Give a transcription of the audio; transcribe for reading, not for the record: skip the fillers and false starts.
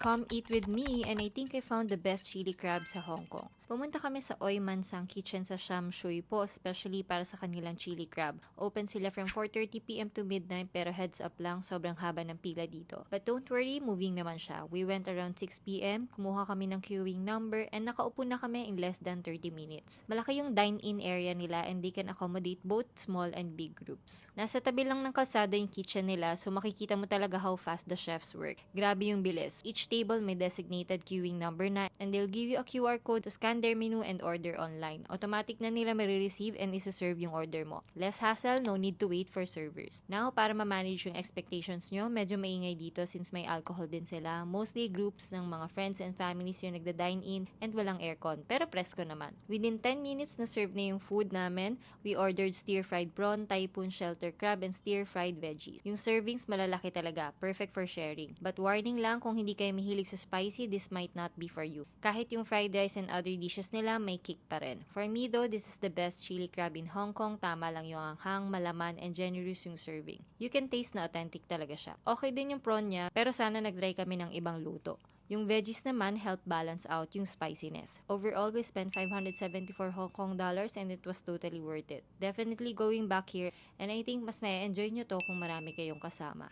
Come eat with me, and I think I found the best chili crab sa Hong Kong. Pumunta kami sa Oi Man Sang Kitchen sa Sham Shui po, especially para sa kanilang chili crab. Open sila from 4:30 p.m. to midnight, pero heads up lang, sobrang haba ng pila dito. But don't worry, moving naman siya. We went around 6 p.m., kumuha kami ng queuing number, and nakaupo na kami in less than 30 minutes. Malaki yung dine-in area nila, and they can accommodate both small and big groups. Nasa tabi lang ng kalsada yung kitchen nila, so makikita mo talaga how fast the chefs work. Grabe yung bilis. Each table may designated queuing number na, and they'll give you a QR code to scan their menu and order online. Automatic na nila marireceive and isa-serve yung order mo. Less hassle, no need to wait for servers. Now, para ma-manage yung expectations nyo, medyo maingay dito since may alcohol din sila. Mostly groups ng mga friends and families yung nagda-dine in and walang aircon. Pero presko naman. Within 10 minutes na serve na yung food namin, we ordered stir-fried prawn, typhoon shelter crab, and stir-fried veggies. Yung servings malalaki talaga, perfect for sharing. But warning lang, kung hindi kayo mahilig sa spicy, this might not be for you. Kahit yung fried rice and other dishes nila, may kick pa rin. For me though, this is the best chili crab in Hong Kong. Tama lang yung anghang, malaman, and generous yung serving. You can taste na authentic talaga siya. Okay din yung prawn niya, pero sana nag-try kami ng ibang luto. Yung veggies naman help balance out yung spiciness. Overall, we spent 574 Hong Kong dollars and it was totally worth it. Definitely going back here, and I think mas may enjoy nyo to kung marami kayong kasama.